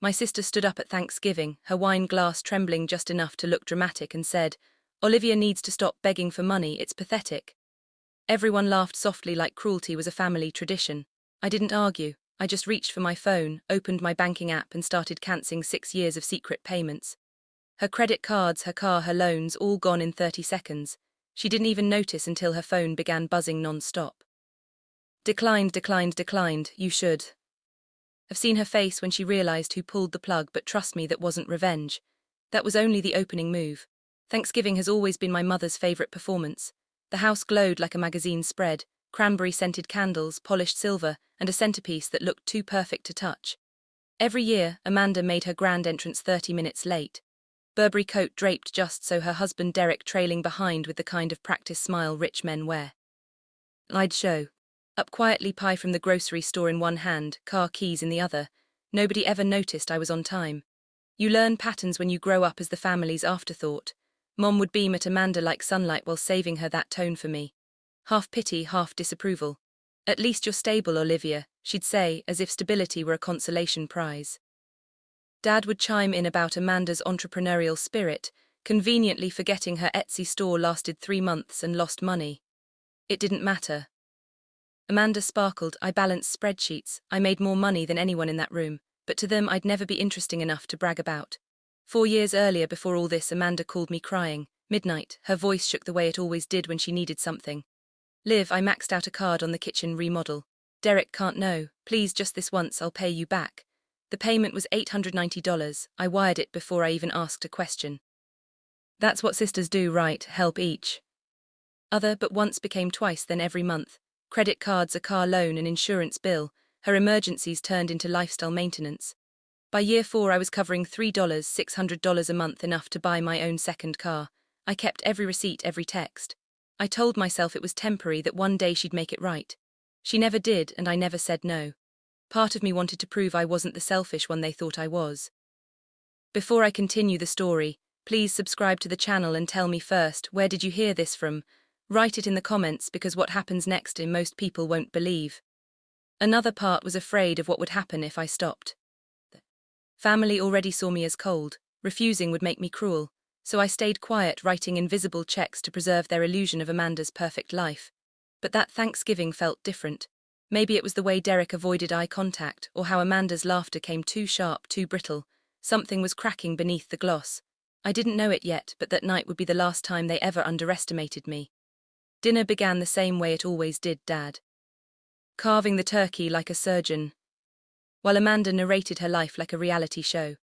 My sister stood up at Thanksgiving, her wine glass trembling just enough to look dramatic, and said, "Olivia needs to stop begging for money, it's pathetic." Everyone laughed softly like cruelty was a family tradition. I didn't argue, I just reached for my phone, opened my banking app and started cancelling 6 years of secret payments. Her credit cards, her car, her loans, all gone in 30 seconds. She didn't even notice until her phone began buzzing non-stop. Declined, declined, declined, you should. I've seen her face when she realized who pulled the plug, but trust me, that wasn't revenge. That was only the opening move. Thanksgiving has always been my mother's favorite performance. The house glowed like a magazine spread, cranberry-scented candles, polished silver, and a centerpiece that looked too perfect to touch. Every year, Amanda made her grand entrance 30 minutes late. Burberry coat draped just so her husband Derek trailing behind with the kind of practice smile rich men wear. I'd show up quietly, pie from the grocery store in one hand, car keys in the other. Nobody ever noticed I was on time. You learn patterns when you grow up as the family's afterthought. Mom would beam at Amanda like sunlight while saving her that tone for me. Half pity, half disapproval. "At least you're stable, Olivia," she'd say, as if stability were a consolation prize. Dad would chime in about Amanda's entrepreneurial spirit, conveniently forgetting her Etsy store lasted 3 months and lost money. It didn't matter. Amanda sparkled. I balanced spreadsheets. I made more money than anyone in that room, but to them I'd never be interesting enough to brag about. 4 years earlier, before all this, Amanda called me crying. Midnight, her voice shook the way it always did when she needed something. "Liv, I maxed out a card on the kitchen remodel. Derek can't know. Please, just this once, I'll pay you back." The payment was $890. I wired it before I even asked a question. That's what sisters do, right? Help each other, but once became twice, then every month. Credit cards, a car loan, an insurance bill. Her emergencies turned into lifestyle maintenance. By year 4, I was covering $3, $600 a month, enough to buy my own second car. I kept every receipt, every text. I told myself it was temporary, that one day she'd make it right. She never did, and I never said no. Part of me wanted to prove I wasn't the selfish one they thought I was. Before I continue the story, please subscribe to the channel and tell me first, where did you hear this from? Write it in the comments, because what happens next most people won't believe. Another part was afraid of what would happen if I stopped. Family already saw me as cold. Refusing would make me cruel. So I stayed quiet, writing invisible checks to preserve their illusion of Amanda's perfect life. But that Thanksgiving felt different. Maybe it was the way Derek avoided eye contact, or how Amanda's laughter came too sharp, too brittle. Something was cracking beneath the gloss. I didn't know it yet, but that night would be the last time they ever underestimated me. Dinner began the same way it always did, Dad carving the turkey like a surgeon, while Amanda narrated her life like a reality show.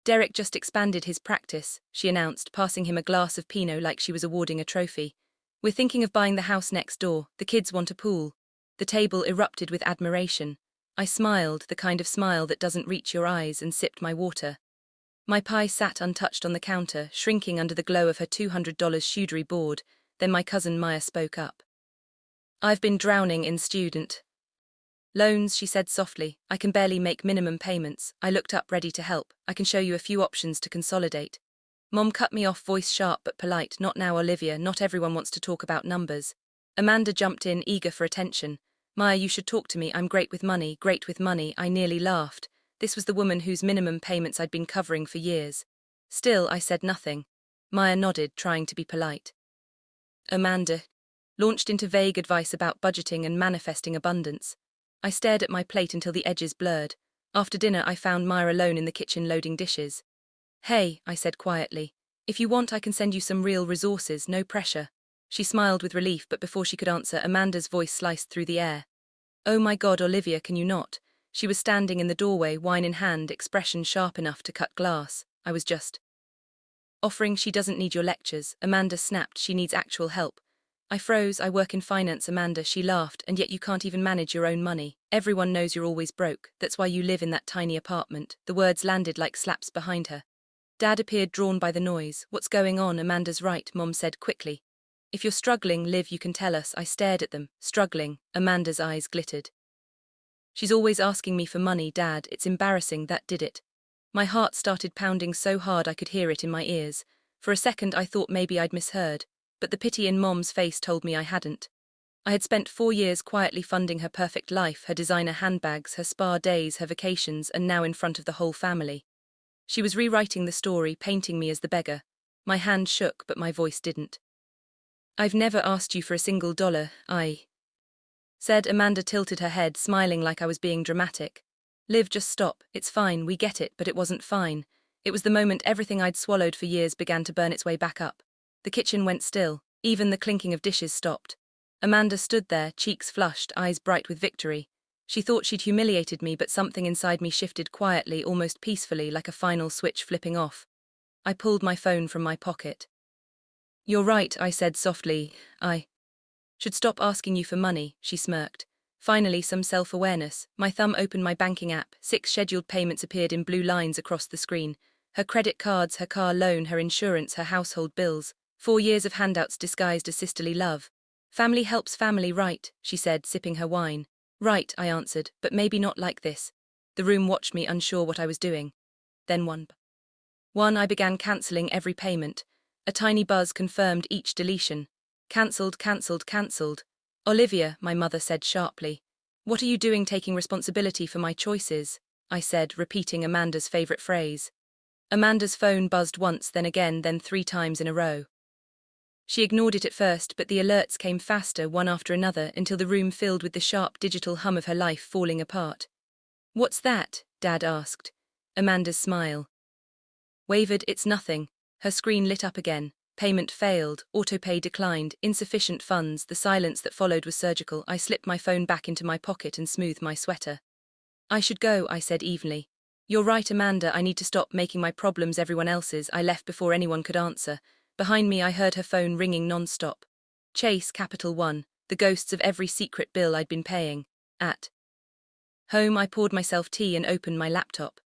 "Derek just expanded his practice," she announced, passing him a glass of Pinot like she was awarding a trophy. "We're thinking of buying the house next door. The kids want a pool." The table erupted with admiration. I smiled, the kind of smile that doesn't reach your eyes, and sipped my water. My pie sat untouched on the counter, shrinking under the glow of her $200 chouderie board. Then my cousin Maya spoke up. "I've been drowning in student loans," she said softly. "I can barely make minimum payments." I looked up, ready to help. "I can show you a few options to consolidate." Mom cut me off, voice sharp but polite. "Not now, Olivia, not everyone wants to talk about numbers." Amanda jumped in, eager for attention. "Maya, you should talk to me. I'm great with money, great with money." I nearly laughed. This was the woman whose minimum payments I'd been covering for years. Still, I said nothing. Maya nodded, trying to be polite. Amanda launched into vague advice about budgeting and manifesting abundance. I stared at my plate until the edges blurred. After dinner, I found Maya alone in the kitchen loading dishes. "Hey," I said quietly. "If you want, I can send you some real resources, no pressure." She smiled with relief, but before she could answer, Amanda's voice sliced through the air. "Oh my God, Olivia, can you not?" She was standing in the doorway, wine in hand, expression sharp enough to cut glass. "I was just offering." "She doesn't need your lectures," Amanda snapped. "She needs actual help." I froze. "I work in finance, Amanda." She laughed. "And yet you can't even manage your own money. Everyone knows you're always broke. That's why you live in that tiny apartment." The words landed like slaps behind her. Dad appeared, drawn by the noise. "What's going on?" "Amanda's right," Mom said quickly. "If you're struggling, Liv, you can tell us." I stared at them. Struggling? Amanda's eyes glittered. "She's always asking me for money, Dad. It's embarrassing." That did it. My heart started pounding so hard I could hear it in my ears. For a second I thought maybe I'd misheard, but the pity in Mom's face told me I hadn't. I had spent 4 years quietly funding her perfect life, her designer handbags, her spa days, her vacations, and now in front of the whole family. She was rewriting the story, painting me as the beggar. My hand shook, but my voice didn't. "I've never asked you for a single dollar, I said. Amanda tilted her head, smiling like I was being dramatic. "Liv, just stop. It's fine, we get it, but it wasn't fine." It was the moment everything I'd swallowed for years began to burn its way back up. The kitchen went still. Even the clinking of dishes stopped. Amanda stood there, cheeks flushed, eyes bright with victory. She thought she'd humiliated me, but something inside me shifted quietly, almost peacefully, like a final switch flipping off. I pulled my phone from my pocket. "You're right," I said softly. "I should stop asking you for money," she smirked. Finally, some self-awareness. My thumb opened my banking app. 6 scheduled payments appeared in blue lines across the screen. Her credit cards, her car loan, her insurance, her household bills. 4 years of handouts disguised as sisterly love. "Family helps family, right?" she said, sipping her wine. "Right," I answered, "but maybe not like this." The room watched me, unsure what I was doing. Then one I began cancelling every payment. A tiny buzz confirmed each deletion. "Cancelled, cancelled, cancelled." "Olivia," my mother said sharply. "What are you doing taking responsibility for my choices?" I said, repeating Amanda's favourite phrase. Amanda's phone buzzed once, then again, then 3 times in a row. She ignored it at first, but the alerts came faster, one after another, until the room filled with the sharp digital hum of her life falling apart. "What's that?" Dad asked. Amanda's smile wavered. "It's nothing." Her screen lit up again. Payment failed, autopay declined, insufficient funds. The silence that followed was surgical. I slipped my phone back into my pocket and smoothed my sweater. "I should go," I said evenly. "You're right, Amanda, I need to stop making my problems everyone else's." I left before anyone could answer. Behind me I heard her phone ringing non-stop. Chase, Capital One, the ghosts of every secret bill I'd been paying. At home I poured myself tea and opened my laptop.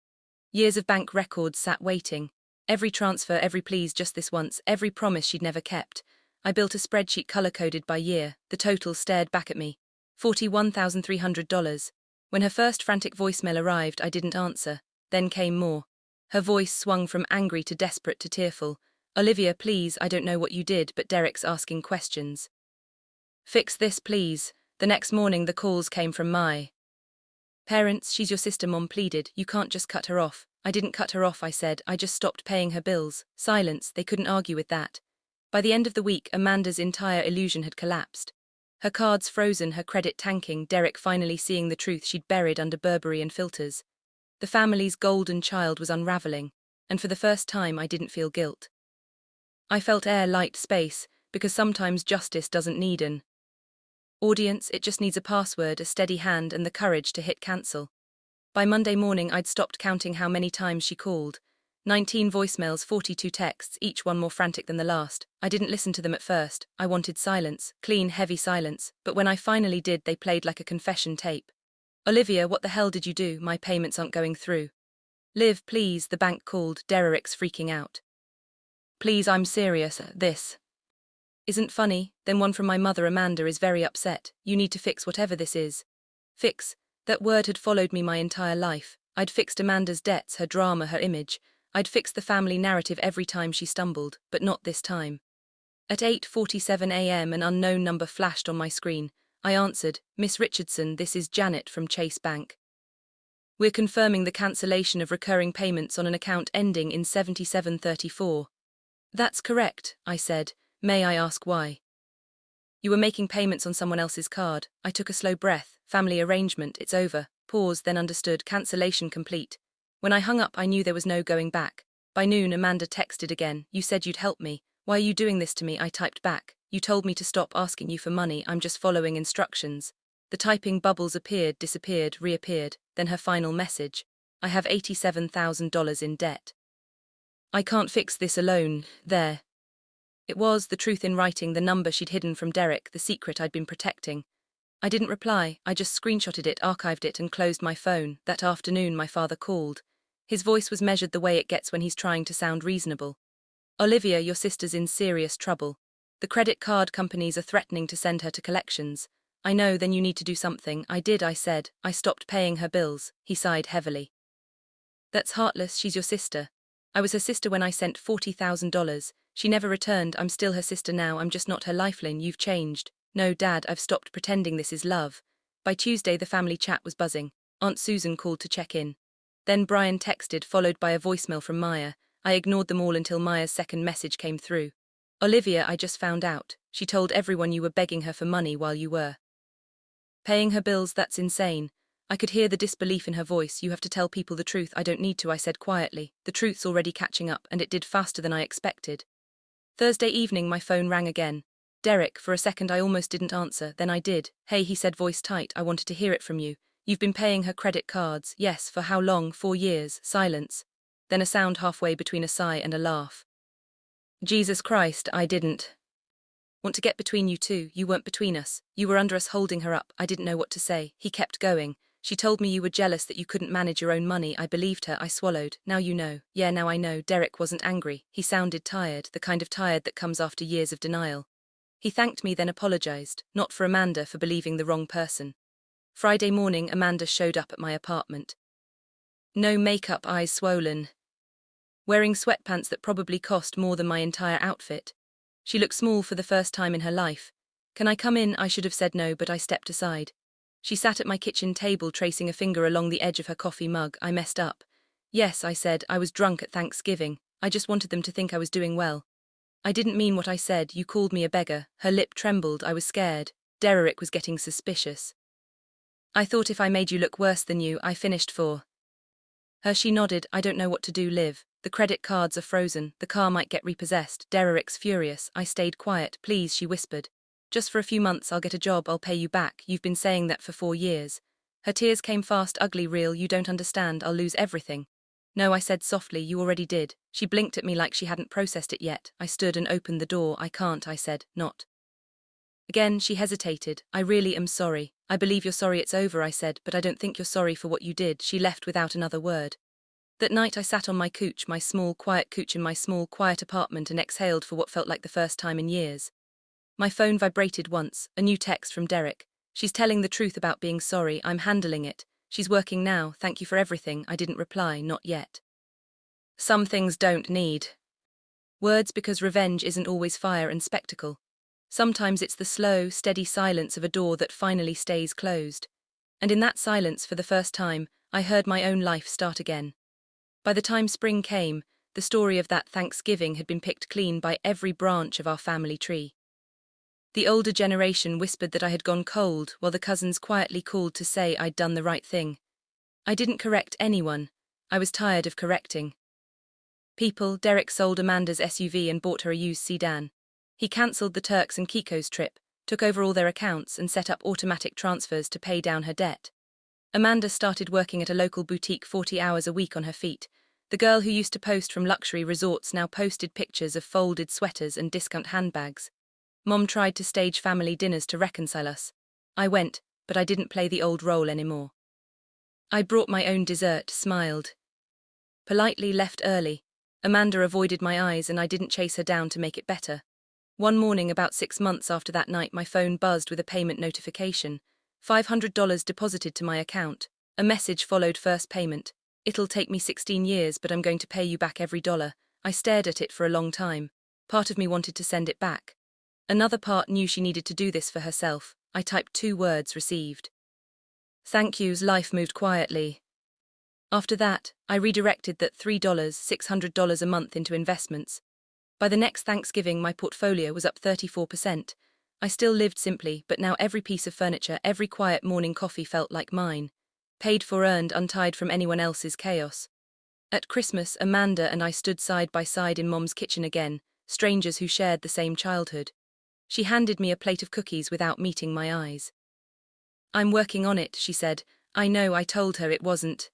Years of bank records sat waiting. Every transfer, every please, just this once, every promise she'd never kept. I built a spreadsheet color-coded by year. The total stared back at me. $41,300. When her first frantic voicemail arrived, I didn't answer. Then came more. Her voice swung from angry to desperate to tearful. "Olivia, please, I don't know what you did, but Derek's asking questions. Fix this, please." The next morning the calls came from my parents. "She's your sister," Mom pleaded. "You can't just cut her off." "I didn't cut her off," I said. "I just stopped paying her bills." Silence. They couldn't argue with that. By the end of the week, Amanda's entire illusion had collapsed. Her cards frozen, her credit tanking, Derek finally seeing the truth she'd buried under Burberry and filters. The family's golden child was unraveling, and for the first time I didn't feel guilt. I felt air, light, space, because sometimes justice doesn't need an audience, it just needs a password, a steady hand, and the courage to hit cancel. By Monday morning, I'd stopped counting how many times she called. 19 voicemails, 42 texts, each one more frantic than the last. I didn't listen to them at first. I wanted silence, clean, heavy silence, but when I finally did, they played like a confession tape. "Olivia, what the hell did you do? My payments aren't going through." "Liv, please," the bank called, Derek's freaking out. "Please, I'm serious. This isn't funny." Then one from my mother. "Amanda is very upset. You need to fix whatever this is." Fix. That word had followed me my entire life. I'd fixed Amanda's debts, her drama, her image. I'd fixed the family narrative every time she stumbled, but not this time. At 8:47 a.m. an unknown number flashed on my screen. I answered. "Miss Richardson, this is Janet from Chase Bank. We're confirming the cancellation of recurring payments on an account ending in 7734. "That's correct," I said. "May I ask why?" "You were making payments on someone else's card." I took a slow breath. "Family arrangement, it's over." Pause, then understood. Cancellation complete. When I hung up, I knew there was no going back. By noon, Amanda texted again. "You said you'd help me. Why are you doing this to me?" I typed back. "You told me to stop asking you for money. I'm just following instructions." The typing bubbles appeared, disappeared, reappeared. Then her final message. "I have $87,000 in debt. I can't fix this alone." There. It was, the truth in writing, the number she'd hidden from Derek, the secret I'd been protecting. I didn't reply. I just screenshotted it, archived it, and closed my phone. That afternoon, my father called. His voice was measured the way it gets when he's trying to sound reasonable. "Olivia, your sister's in serious trouble. The credit card companies are threatening to send her to collections." "I know, then you need to do something." "I did," I said. "I stopped paying her bills." He sighed heavily. "That's heartless. She's your sister." "I was her sister when I sent $40,000. She never returned. I'm still her sister now. I'm just not her lifeline. You've changed." No, Dad, I've stopped pretending this is love. By Tuesday, the family chat was buzzing. Aunt Susan called to check in. Then Brian texted, followed by a voicemail from Maya. I ignored them all until Maya's second message came through. Olivia, I just found out. She told everyone you were begging her for money while you were paying her bills. That's insane. I could hear the disbelief in her voice. You have to tell people the truth. I don't need to, I said quietly. The truth's already catching up, and it did faster than I expected. Thursday evening, my phone rang again. Derek. For a second I almost didn't answer, then I did. Hey, he said, voice tight. I wanted to hear it from you. You've been paying her credit cards. Yes, for how long? 4 years. Silence. Then a sound halfway between a sigh and a laugh. Jesus Christ, I didn't want to get between you two. You weren't between us. You were under us holding her up. I didn't know what to say. He kept going. She told me you were jealous that you couldn't manage your own money. I believed her. I swallowed. Now you know. Yeah, now I know. Derek wasn't angry. He sounded tired, the kind of tired that comes after years of denial. He thanked me, then apologized, not for Amanda, for believing the wrong person. Friday morning, Amanda showed up at my apartment. No makeup, eyes swollen. Wearing sweatpants that probably cost more than my entire outfit. She looked small for the first time in her life. Can I come in? I should have said no, but I stepped aside. She sat at my kitchen table, tracing a finger along the edge of her coffee mug. I messed up. Yes, I said, I was drunk at Thanksgiving. I just wanted them to think I was doing well. I didn't mean what I said. You called me a beggar. Her lip trembled. I was scared. Derek was getting suspicious. I thought if I made you look worse than you, I finished for her. She nodded. I don't know what to do, Liv. The credit cards are frozen. The car might get repossessed. Derek's furious. I stayed quiet. Please, she whispered. Just for a few months, I'll get a job. I'll pay you back. You've been saying that for 4 years. Her tears came fast, ugly, real. You don't understand. I'll lose everything. No, I said softly. You already did. She blinked at me like she hadn't processed it yet. I stood and opened the door. I can't, I said. Not. Again, she hesitated. I really am sorry. I believe you're sorry it's over, I said, but I don't think you're sorry for what you did. She left without another word. That night I sat on my couch, my small, quiet couch in my small, quiet apartment, and exhaled for what felt like the first time in years. My phone vibrated once, a new text from Derek. She's telling the truth about being sorry. I'm handling it. She's working now. Thank you for everything. I didn't reply, not yet. Some things don't need words, because revenge isn't always fire and spectacle. Sometimes it's the slow, steady silence of a door that finally stays closed. And in that silence, for the first time, I heard my own life start again. By the time spring came, the story of that Thanksgiving had been picked clean by every branch of our family tree. The older generation whispered that I had gone cold, while the cousins quietly called to say I'd done the right thing. I didn't correct anyone. I was tired of correcting people. Derek sold Amanda's SUV and bought her a used sedan. He cancelled the Turks and Caicos trip, took over all their accounts, and set up automatic transfers to pay down her debt. Amanda started working at a local boutique 40 hours a week on her feet. The girl who used to post from luxury resorts now posted pictures of folded sweaters and discount handbags. Mom tried to stage family dinners to reconcile us. I went, but I didn't play the old role anymore. I brought my own dessert, smiled. Politely left early. Amanda avoided my eyes, and I didn't chase her down to make it better. One morning, about 6 months after that night, my phone buzzed with a payment notification. $500 deposited to my account. A message followed: first payment. It'll take me 16 years, but I'm going to pay you back every dollar. I stared at it for a long time. Part of me wanted to send it back. Another part knew she needed to do this for herself. I typed 2 words: received. Thank yous. Life moved quietly. After that, I redirected that $3, $600 a month into investments. By the next Thanksgiving, my portfolio was up 34%. I still lived simply, but now every piece of furniture, every quiet morning coffee felt like mine. Paid for, earned, untied from anyone else's chaos. At Christmas, Amanda and I stood side by side in Mom's kitchen again, strangers who shared the same childhood. She handed me a plate of cookies without meeting my eyes. I'm working on it, she said. I know. I told her it wasn't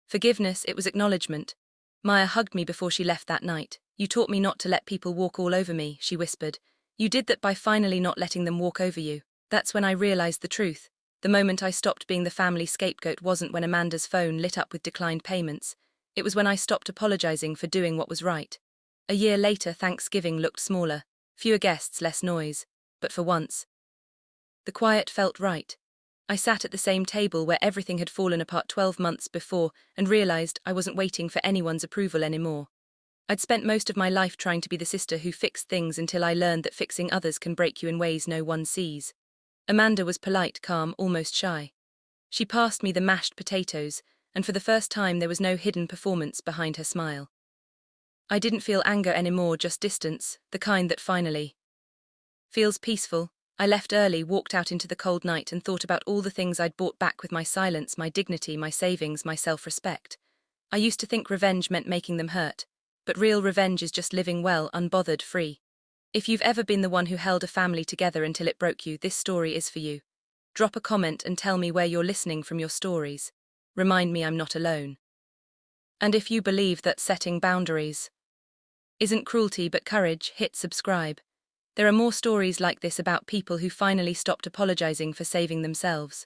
forgiveness, it was acknowledgement. Maya hugged me before she left that night. You taught me not to let people walk all over me, she whispered. You did that by finally not letting them walk over you. That's when I realized the truth. The moment I stopped being the family scapegoat wasn't when Amanda's phone lit up with declined payments. It was when I stopped apologizing for doing what was right. A year later, Thanksgiving looked smaller. Fewer guests, less noise. But for once, the quiet felt right. I sat at the same table where everything had fallen apart 12 months before and realized I wasn't waiting for anyone's approval anymore. I'd spent most of my life trying to be the sister who fixed things until I learned that fixing others can break you in ways no one sees. Amanda was polite, calm, almost shy. She passed me the mashed potatoes, and for the first time there was no hidden performance behind her smile. I didn't feel anger anymore, just distance, the kind that finally feels peaceful. I left early, walked out into the cold night, and thought about all the things I'd bought back with my silence, my dignity, my savings, my self-respect. I used to think revenge meant making them hurt, but real revenge is just living well, unbothered, free. If you've ever been the one who held a family together until it broke you, this story is for you. Drop a comment and tell me where you're listening from, your stories. Remind me I'm not alone. And if you believe that setting boundaries isn't cruelty but courage, hit subscribe. There are more stories like this about people who finally stopped apologizing for saving themselves.